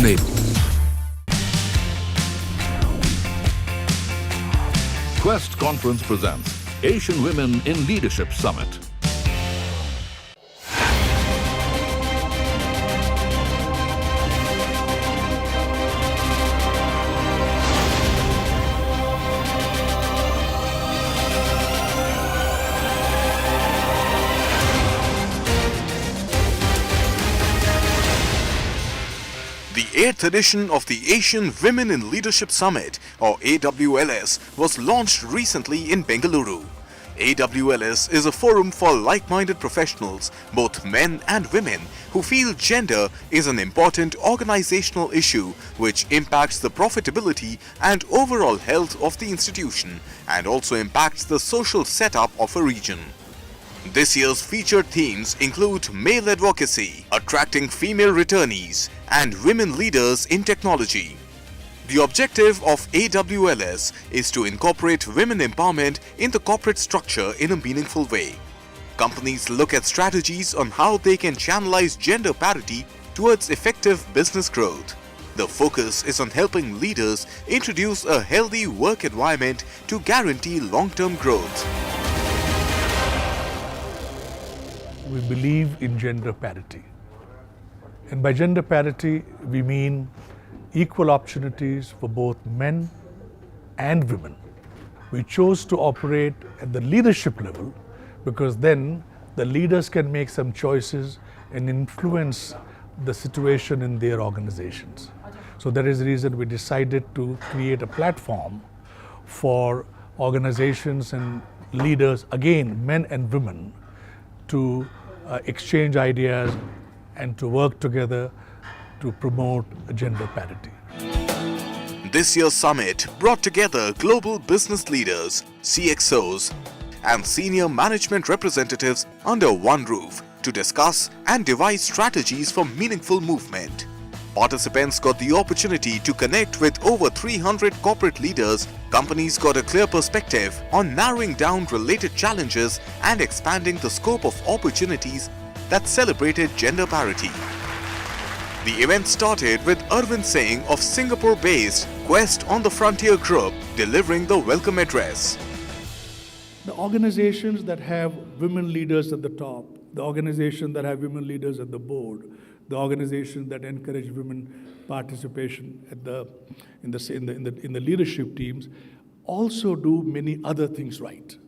enable. Quest Conference presents Asian Women in Leadership Summit. The 8th edition of the Asian Women in Leadership Summit, or AWLS, was launched recently in Bengaluru. AWLS is a forum for like-minded professionals, both men and women, who feel gender is an important organizational issue which impacts the profitability and overall health of the institution and also impacts the social setup of a region. This year's featured themes include male advocacy, attracting female returnees, and women leaders in technology. The objective of AWLS is to incorporate women empowerment in the corporate structure in a meaningful way. Companies look at strategies on how they can channelize gender parity towards effective business growth. The focus is on helping leaders introduce a healthy work environment to guarantee long-term growth. We believe in gender parity. And by gender parity, we mean equal opportunities for both men and women. We chose to operate at the leadership level because then the leaders can make some choices and influence the situation in their organizations. So that is the reason we decided to create a platform for organizations and leaders, again, men and women, to exchange ideas and to work together to promote gender parity. This year's summit brought together global business leaders, CXOs, and senior management representatives under one roof to discuss and devise strategies for meaningful movement. Participants got the opportunity to connect with over 300 corporate leaders. Companies got a clear perspective on narrowing down related challenges and expanding the scope of opportunities that celebrated gender parity. The event started with Arvind Singh of Singapore-based Quest on the Frontier Group delivering the welcome address. The organizations that have women leaders at the top, the organizations that have women leaders at the board, the organizations that encourage women participation in the leadership teams also do many other things right.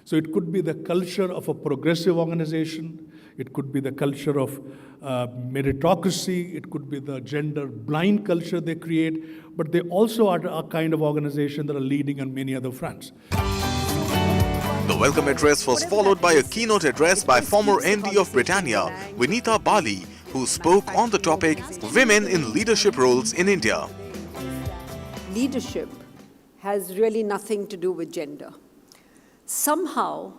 So it could be the culture of a progressive organization, it could be the culture of meritocracy, it could be the gender blind culture they create, but they also are a kind of organization that are leading on many other fronts. The welcome address was followed by a keynote address by former MD of Britannia, Vinita Bali, who spoke on the topic Women in Leadership Roles in India. Leadership has really nothing to do with gender. Somehow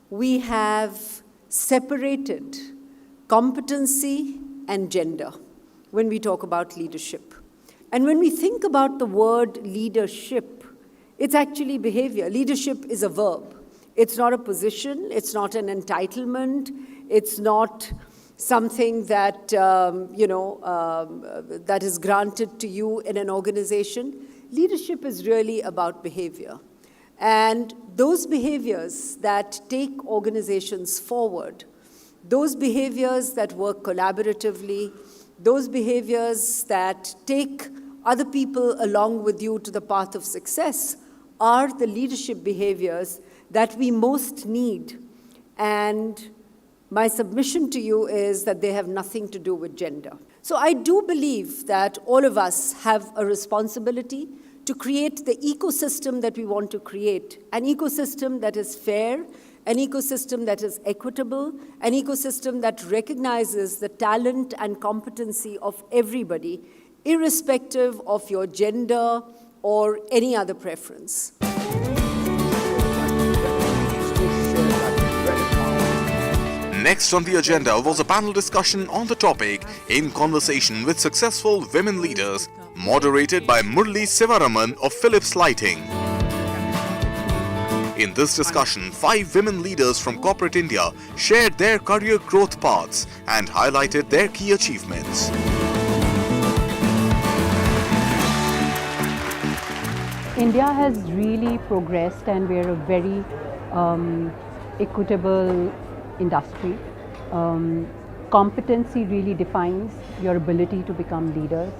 we have separated competency and gender when we talk about leadership. And when we think about the word leadership, it's actually behavior. Leadership is a verb. It's not a position, it's not an entitlement, it's not something that, that is granted to you in an organization. Leadership is really about behavior. And those behaviors that take organizations forward, those behaviors that work collaboratively, those behaviors that take other people along with you to the path of success are the leadership behaviors that we most need. And my submission to you is that they have nothing to do with gender. So I do believe that all of us have a responsibility to create the ecosystem that we want to create, an ecosystem that is fair, an ecosystem that is equitable, an ecosystem that recognizes the talent and competency of everybody, irrespective of your gender or any other preference. Next on the agenda was a panel discussion on the topic In Conversation with Successful Women Leaders, moderated by Murli Sivaraman of Philips Lighting. In this discussion, 5 women leaders from corporate India shared their career growth paths and highlighted their key achievements. India has really progressed and we're a very equitable industry. Competency really defines your ability to become leaders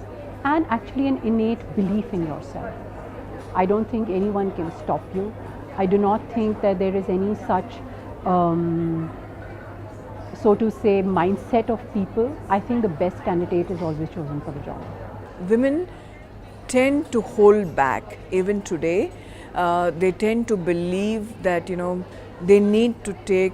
and actually an innate belief in yourself. I don't think anyone can stop you. I do not think that there is any such, so to say, mindset of people. I think the best candidate is always chosen for the job. Women tend to hold back even today. They tend to believe that, they need to take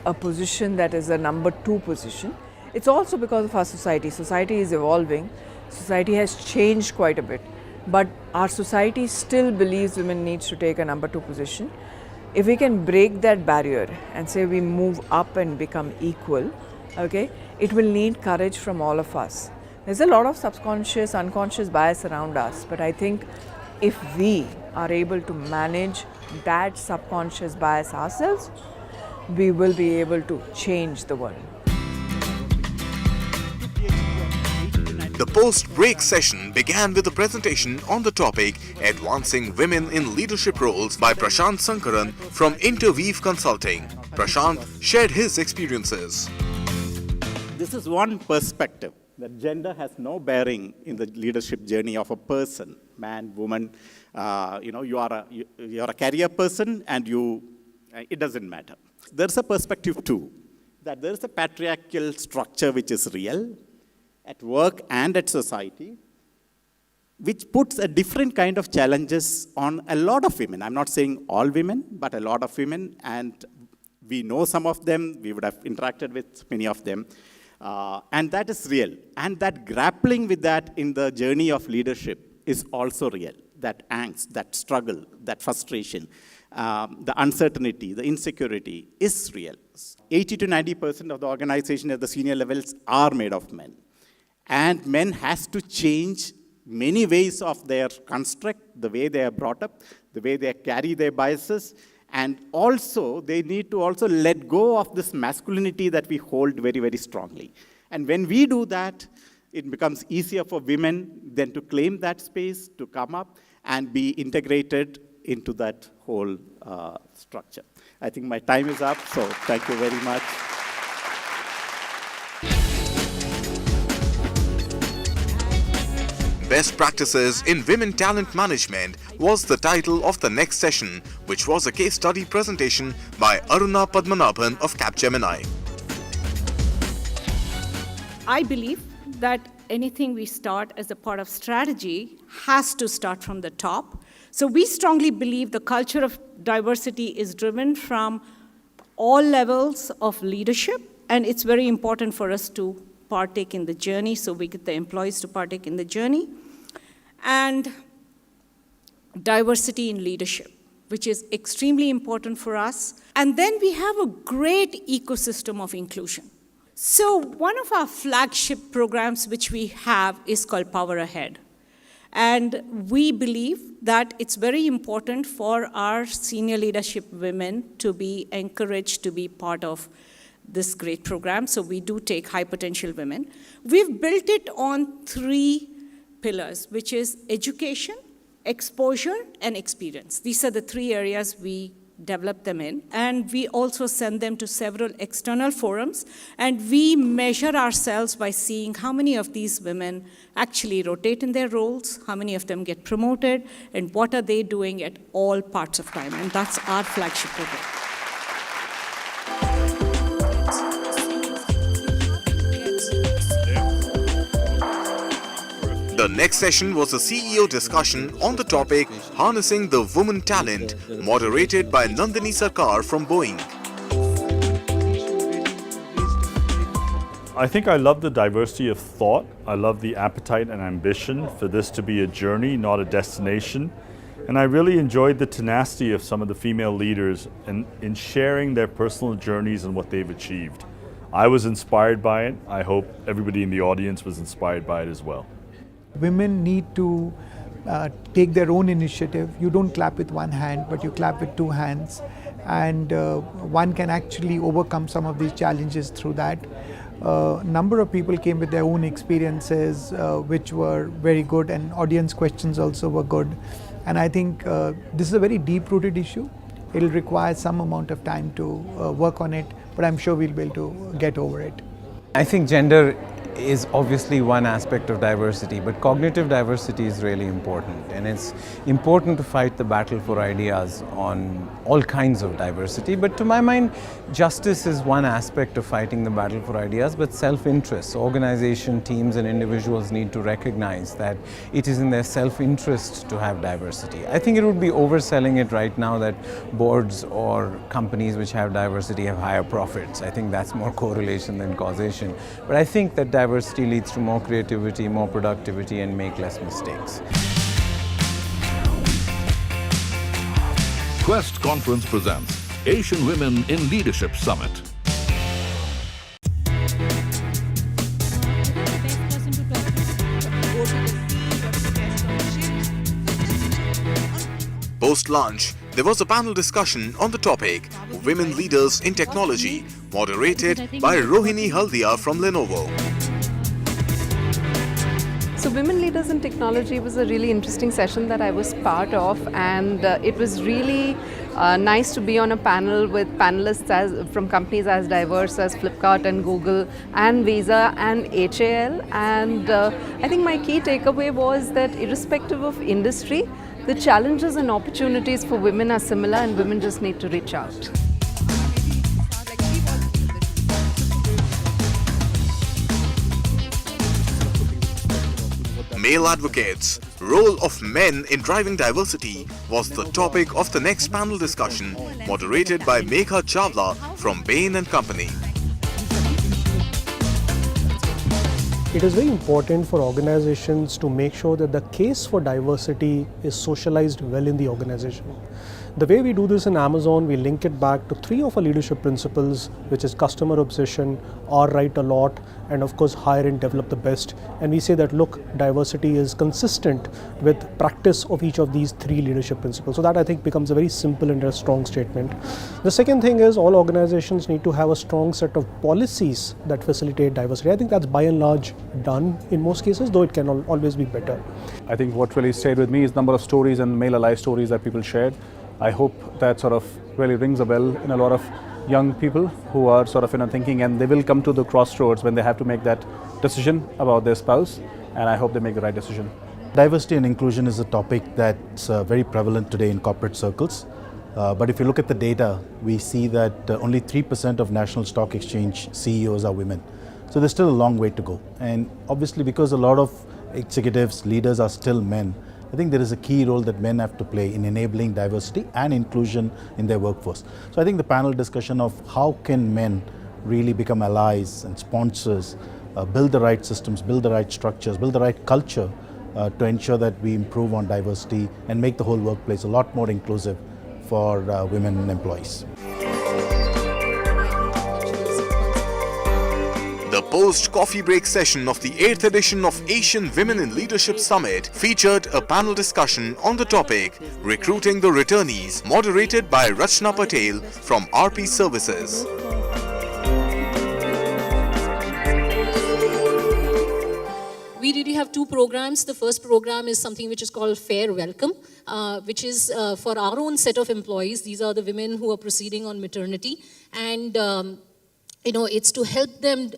a position that is a number 2 position. It's also because of our society. Society is evolving. Society has changed quite a bit. But our society still believes women needs to take a number 2 position. If we can break that barrier and say we move up and become equal, okay, it will need courage from all of us. There's a lot of subconscious, unconscious bias around us, but I think if we are able to manage that subconscious bias ourselves, we will be able to change the world. The post-break session began with a presentation on the topic Advancing Women in Leadership Roles by Prashant Sankaran from Interweave Consulting. Prashant shared his experiences. This is one perspective, that gender has no bearing in the leadership journey of a person, man, woman. You are a career person and it doesn't matter. There's a perspective too, that there's a patriarchal structure which is real at work and at society, which puts a different kind of challenges on a lot of women. I'm not saying all women, but a lot of women, and we know some of them, we would have interacted with many of them, and that is real. And that grappling with that in the journey of leadership is also real. That angst, that struggle, that frustration, the uncertainty, the insecurity is real. 80 to 90% of the organization at the senior levels are made of men. And men has to change many ways of their construct, the way they are brought up, the way they carry their biases, and also they need to also let go of this masculinity that we hold very, very strongly. And when we do that, it becomes easier for women then to claim that space, to come up and be integrated into that whole structure. I think my time is up, so thank you very much. Best Practices in Women Talent Management was the title of the next session, which was a case study presentation by Aruna Padmanabhan of Capgemini. I believe that anything we start as a part of strategy has to start from the top. So we strongly believe the culture of diversity is driven from all levels of leadership, and it's very important for us to partake in the journey, so we get the employees to partake in the journey. And diversity in leadership, which is extremely important for us. And then we have a great ecosystem of inclusion. So one of our flagship programs which we have is called Power Ahead. And we believe that it's very important for our senior leadership women to be encouraged to be part of this great program. So we do take high potential women. We've built it on 3 pillars, which is education, exposure, and experience. These are the 3 areas we develop them in. And we also send them to several external forums. And we measure ourselves by seeing how many of these women actually rotate in their roles, how many of them get promoted, and what are they doing at all parts of time. And that's our flagship program. The next session was a CEO discussion on the topic Harnessing the Woman Talent, moderated by Nandini Sarkar from Boeing. I think I love the diversity of thought. I love the appetite and ambition for this to be a journey, not a destination. And I really enjoyed the tenacity of some of the female leaders in sharing their personal journeys and what they've achieved. I was inspired by it. I hope everybody in the audience was inspired by it as well. Women need to take their own initiative. You don't clap with one hand, but you clap with 2 hands. And one can actually overcome some of these challenges through that. Number of people came with their own experiences, which were very good, and audience questions also were good. And I think this is a very deep-rooted issue. It'll require some amount of time to work on it, but I'm sure we'll be able to get over it. I think gender is obviously one aspect of diversity, but cognitive diversity is really important, and it's important to fight the battle for ideas on all kinds of diversity. But to my mind, justice is one aspect of fighting the battle for ideas, but self-interest. Organization, teams and individuals need to recognize that it is in their self-interest to have diversity. I think it would be overselling it right now that boards or companies which have diversity have higher profits. I think that's more correlation than causation. But I think that diversity leads to more creativity, more productivity, and make less mistakes. Quest Conference presents Asian Women in Leadership Summit. Post-lunch, there was a panel discussion on the topic Women Leaders in Technology, moderated by Rohini Haldia from Lenovo. So Women Leaders in Technology was a really interesting session that I was part of, and it was really nice to be on a panel with panelists from companies as diverse as Flipkart and Google and Visa and HAL, and I think my key takeaway was that irrespective of industry, the challenges and opportunities for women are similar, and women just need to reach out. Male advocates, role of men in driving diversity was the topic of the next panel discussion, moderated by Megha Chawla from Bain & Company. It is very important for organizations to make sure that the case for diversity is socialized well in the organization. The way we do this in Amazon, we link it back to 3 of our leadership principles, which is customer obsession, or write a lot, and of course hire and develop the best. And we say that, look, diversity is consistent with practice of each of these 3 leadership principles. So that, I think, becomes a very simple and a strong statement. The second thing is all organizations need to have a strong set of policies that facilitate diversity. I think that's by and large done in most cases, though it can always be better. I think what really stayed with me is the number of stories and male ally stories that people shared. I hope that sort of really rings a bell in a lot of young people who are sort of thinking, and they will come to the crossroads when they have to make that decision about their spouse, and I hope they make the right decision. Diversity and inclusion is a topic that's very prevalent today in corporate circles. But if you look at the data, we see that only 3% of National Stock Exchange CEOs are women. So there's still a long way to go. And obviously, because a lot of executives, leaders are still men, I think there is a key role that men have to play in enabling diversity and inclusion in their workforce. So I think the panel discussion of how can men really become allies and sponsors, build the right systems, build the right structures, build the right culture to ensure that we improve on diversity and make the whole workplace a lot more inclusive for women employees. The post-coffee break session of the 8th edition of Asian Women in Leadership Summit featured a panel discussion on the topic Recruiting the Returnees, moderated by Rachna Patel from RP Services. We really have 2 programs. The first program is something which is called Fair Welcome, which is for our own set of employees. These are the women who are proceeding on maternity, and it's to help them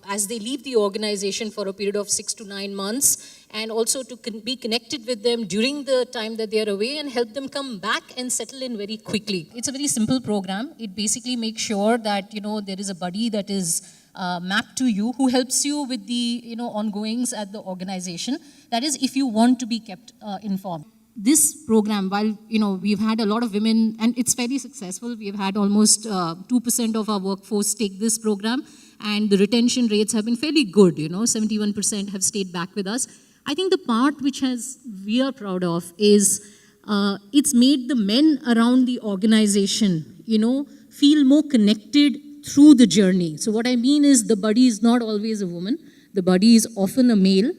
as they leave the organization for a period of 6 to 9 months, and also to be connected with them during the time that they are away and help them come back and settle in very quickly. It's a very simple program. It basically makes sure that, there is a buddy that is mapped to you who helps you with the, ongoings at the organization. That is, if you want to be kept informed. This program, while we've had a lot of women, and it's very successful, we've had almost 2% of our workforce take this program, and the retention rates have been fairly good. 71% have stayed back with us. I think the part which we are proud of is it's made the men around the organization, feel more connected through the journey. So what I mean is the buddy is not always a woman, the buddy is often a male.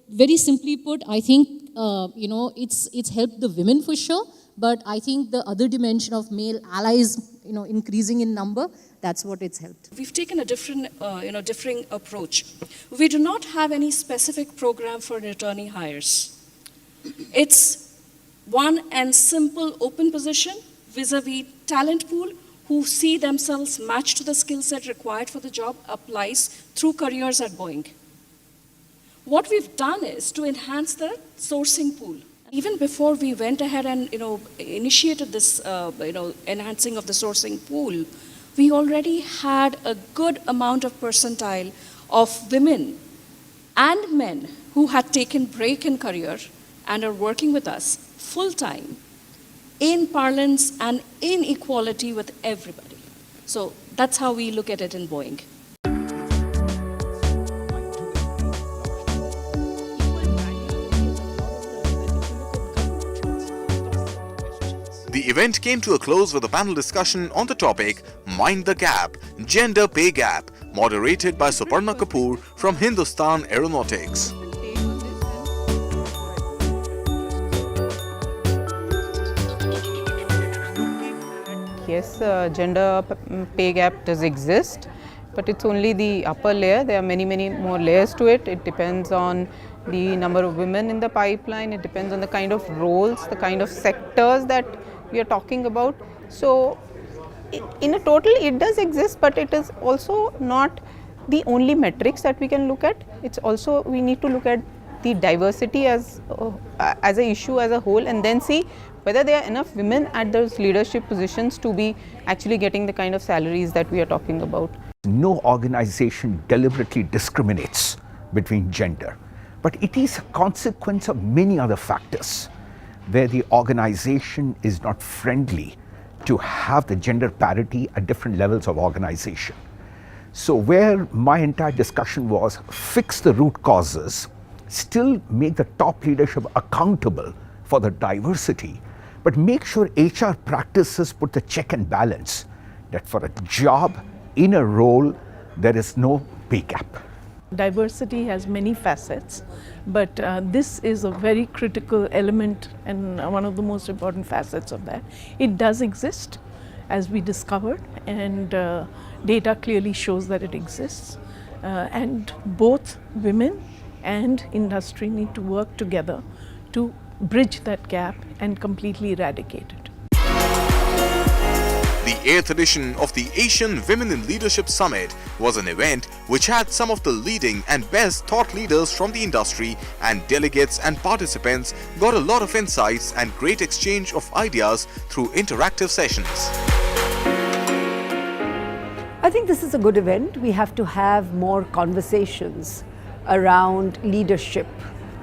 Very simply put, I think it's helped the women for sure, but I think the other dimension of male allies, increasing in number, that's what it's helped. We've taken a different approach. We do not have any specific program for attorney hires. It's One and simple open position vis-a-vis talent pool who see themselves matched to the skill set required for the job applies through careers at Boeing. What we've done is to enhance the sourcing pool. Even before we went ahead and initiated this enhancing of the sourcing pool, we already had a good amount of percentile of women and men who had taken break in career and are working with us full-time in parlance and in equality with everybody. So that's how we look at it in Boeing. The event came to a close with a panel discussion on the topic Mind the Gap, Gender Pay Gap, moderated by Suparna Kapoor from Hindustan Aeronautics. Yes, gender pay gap does exist, but it's only the upper layer. There are many more layers to it. It depends on the number of women in the pipeline. It depends on the kind of roles, the kind of sectors that we are talking about. So in a total it does exist, but it is also not the only metrics that we can look at. It's also, we need to look at the diversity as an issue as a whole, and then see whether there are enough women at those leadership positions to be actually getting the kind of salaries that we are talking about. No organization deliberately discriminates between gender, but it is a consequence of many other factors where the organization is not friendly to have the gender parity at different levels of organization. So where my entire discussion was fix the root causes, still make the top leadership accountable for the diversity, but make sure HR practices put the check and balance that for a job in a role there is no pay gap. Diversity has many facets, but this is a very critical element and one of the most important facets of that. It does exist, as we discovered, and data clearly shows that it exists. And both women and industry need to work together to bridge that gap and completely eradicate it. The 8th edition of the Asian Women in Leadership Summit was an event which had some of the leading and best thought leaders from the industry, and delegates and participants got a lot of insights and great exchange of ideas through interactive sessions. I think this is a good event. We have to have more conversations around leadership,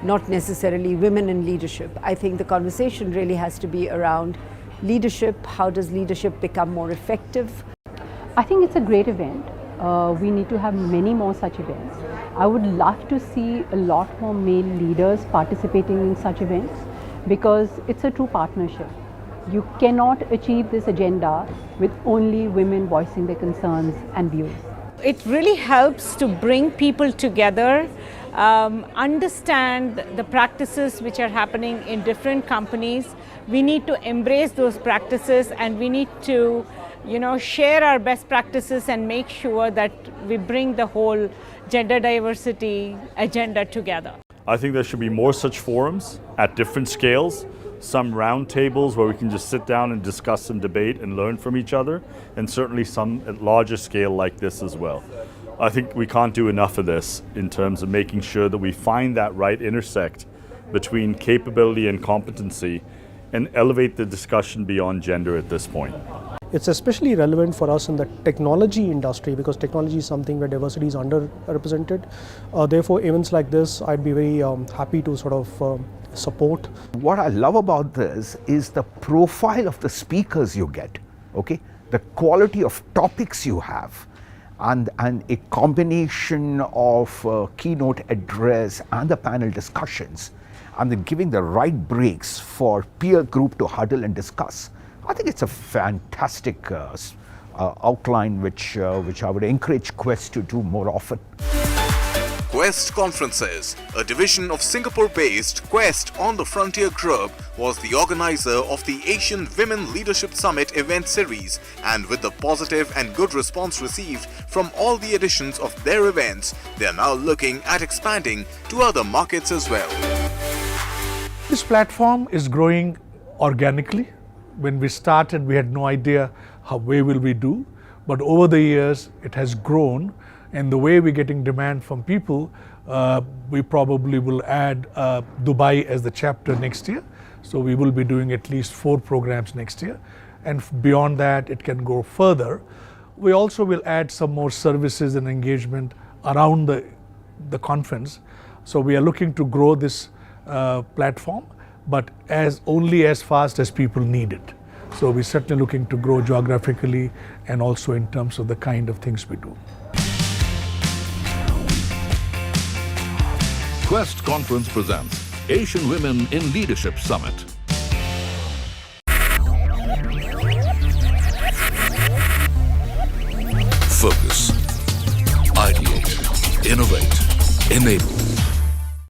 not necessarily women in leadership. I think the conversation really has to be around leadership. How does leadership become more effective? I think it's a great event. We need to have many more such events. I would love to see a lot more male leaders participating in such events, because it's a true partnership. You cannot achieve this agenda with only women voicing their concerns and views. It really helps to bring people together, understand the practices which are happening in different companies. We need to embrace those practices, and we need to, share our best practices and make sure that we bring the whole gender diversity agenda together. I think there should be more such forums at different scales. Some round tables where we can just sit down and discuss and debate and learn from each other, and certainly some at larger scale like this as well. I think we can't do enough of this in terms of making sure that we find that right intersect between capability and competency and elevate the discussion beyond gender at this point. It's especially relevant for us in the technology industry, because technology is something where diversity is underrepresented. Therefore, events like this, I'd be very happy to sort of support. What I love about this is the profile of the speakers you get, okay? The quality of topics you have, and a combination of keynote address and the panel discussions, and then giving the right breaks for peer group to huddle and discuss. I think it's a fantastic outline which I would encourage Quest to do more often. Quest Conferences, a division of Singapore-based Quest on the Frontier Group, was the organizer of the Asian Women Leadership Summit event series, and with the positive and good response received from all the editions of their events, they are now looking at expanding to other markets as well. This platform is growing organically. When we started, we had no idea how way will we do, but over the years it has grown, and the way we're getting demand from people, we probably will add Dubai as the chapter next year. So we will be doing at least 4 programs next year, and beyond that it can go further. We also will add some more services and engagement around the conference. So we are looking to grow this platform, but only as fast as people need it. So we're certainly looking to grow geographically and also in terms of the kind of things we do. Quest Conference presents Asian Women in Leadership Summit. Focus, ideate, innovate, enable.